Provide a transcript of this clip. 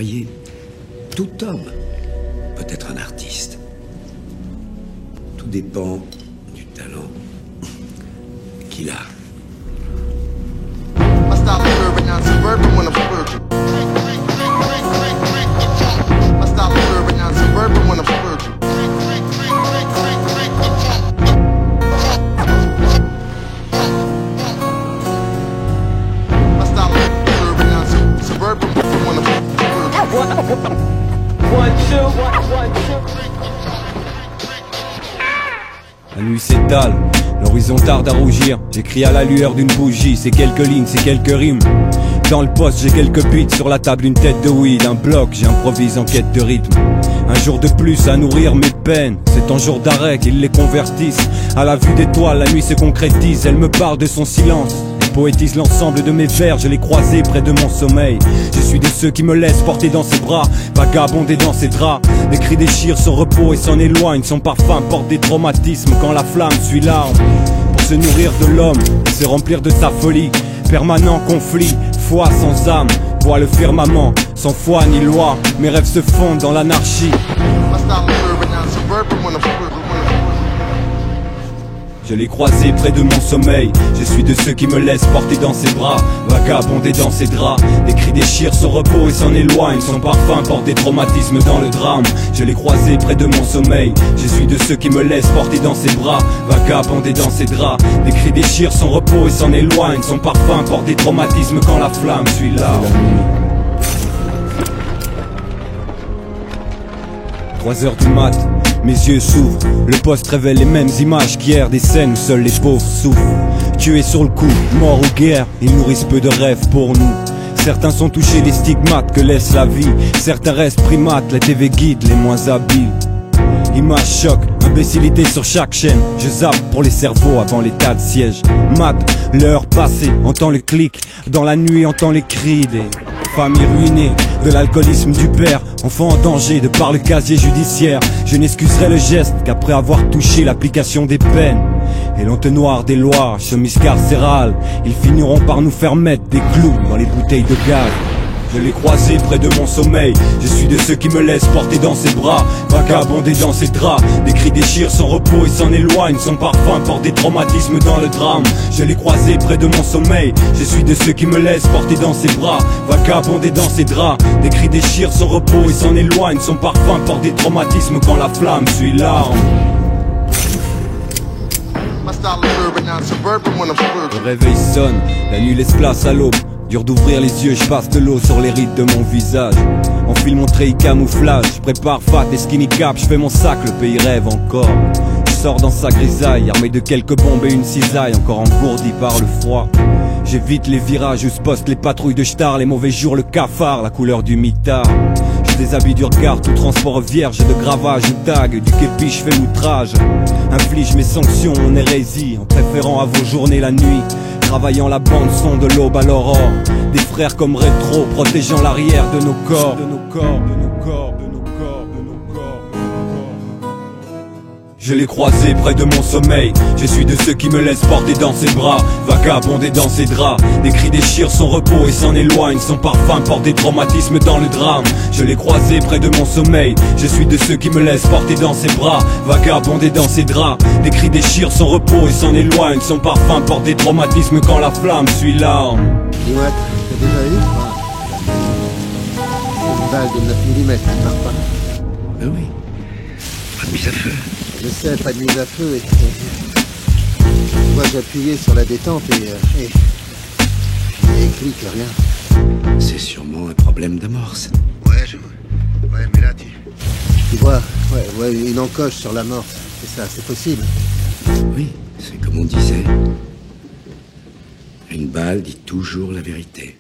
Voyez, tout homme peut être un artiste. Tout dépend du talent qu'il a. La nuit s'étale, l'horizon tarde à rougir. J'écris à la lueur d'une bougie, c'est quelques lignes, c'est quelques rimes. Dans le poste, j'ai quelques beats sur la table, une tête de weed, un bloc, j'improvise en quête de rythme. Un jour de plus à nourrir mes peines, c'est en jour d'arrêt qu'ils les convertissent. À la vue d'étoiles, la nuit se concrétise, elle me parle de son silence. Poétise l'ensemble de mes vers, je l'ai croisé près de mon sommeil. Je suis de ceux qui me laissent porter dans ses bras, vagabonder dans ses draps. Les cris déchirent son repos et s'en éloignent, son parfum porte des traumatismes quand la flamme suit l'arme. Pour se nourrir de l'homme, se remplir de sa folie, permanent conflit, foi sans âme, voit le firmament, sans foi ni loi, mes rêves se fondent dans l'anarchie. Je l'ai croisé près de mon sommeil, je suis de ceux qui me laissent porter dans ses bras, vagabonder dans ses draps. Les cris déchirent son repos et s'en éloignent, son parfum porte des traumatismes dans le drame. Je l'ai croisé près de mon sommeil, je suis de ceux qui me laissent porter dans ses bras, vagabonder dans ses draps. Les cris déchirent son repos et s'en éloignent, son parfum porte des traumatismes quand la flamme suit l'arme. 3 heures du mat, mes yeux s'ouvrent, le poste révèle les mêmes images qu'hier, des scènes où seuls les pauvres souffrent. Tués sur le coup, morts ou guerre, ils nourrissent peu de rêves pour nous. Certains sont touchés des stigmates que laisse la vie, certains restent primates, la TV guide les moins habiles. Image choc, imbécilité sur chaque chaîne, je zappe pour les cerveaux avant l'état de siège. Mat, l'heure passée, entend le clic, dans la nuit entend les cris des familles ruinées, de l'alcoolisme du père, enfant en danger de par le casier judiciaire. Je n'excuserai le geste qu'après avoir touché l'application des peines et l'entonnoir des lois, chemise carcérale. Ils finiront par nous faire mettre des clous dans les bouteilles de gaz. Je l'ai croisé près de mon sommeil, je suis de ceux qui me laissent porter dans ses bras, vagabonder dans ses draps. Des cris déchirent son repos et s'en éloignent, son parfum porte des traumatismes dans le drame. Je l'ai croisé près de mon sommeil, je suis de ceux qui me laissent porter dans ses bras, vagabonder dans ses draps. Des cris déchirent son repos et s'en éloignent, son parfum porte des traumatismes quand la flamme suit l'arme. Le réveil sonne, la nuit laisse place à l'aube. Dur d'ouvrir les yeux, je passe de l'eau sur les rides de mon visage. Enfile mon treillis camouflage, je prépare fat et skinny cap, je fais mon sac, le pays rêve encore. Je sors dans sa grisaille, armé de quelques bombes et une cisaille, encore engourdi par le froid. J'évite les virages où se postent les patrouilles de star, les mauvais jours, le cafard, la couleur du mitard. Je déshabille du regard, tout transport vierge de gravage ou tag, du képi je fais l'outrage. Inflige mes sanctions en hérésie, en préférant à vos journées la nuit. Travaillant la bande son de l'aube à l'aurore, des frères comme rétro, protégeant l'arrière de nos corps, de nos corps, de nos corps, de nos corps, de nos corps, de nos corps. Je l'ai croisé près de mon sommeil, je suis de ceux qui me laissent porter dans ses bras, vagabonder dans ses draps. Des cris déchirent son repos et s'en éloignent, son parfum porte des traumatismes dans le drame. Je l'ai croisé près de mon sommeil, je suis de ceux qui me laissent porter dans ses bras, vagabonder dans ses draps. Des cris déchirent son repos et s'en éloignent, son parfum porte des traumatismes quand la flamme suit l'arme. Dis-moi, t'as déjà vu une balle de 9 mm qui part pas. Ben oui, pas de mise à feu. Je sais, pas de mise à feu et moi j'appuyais sur la détente et clic, rien. C'est sûrement un problème d'amorce. Ouais, je vois. Ouais, mais là tu vois, ouais, une encoche sur l'amorce, c'est ça, c'est possible. Oui, c'est comme on disait. Une balle dit toujours la vérité.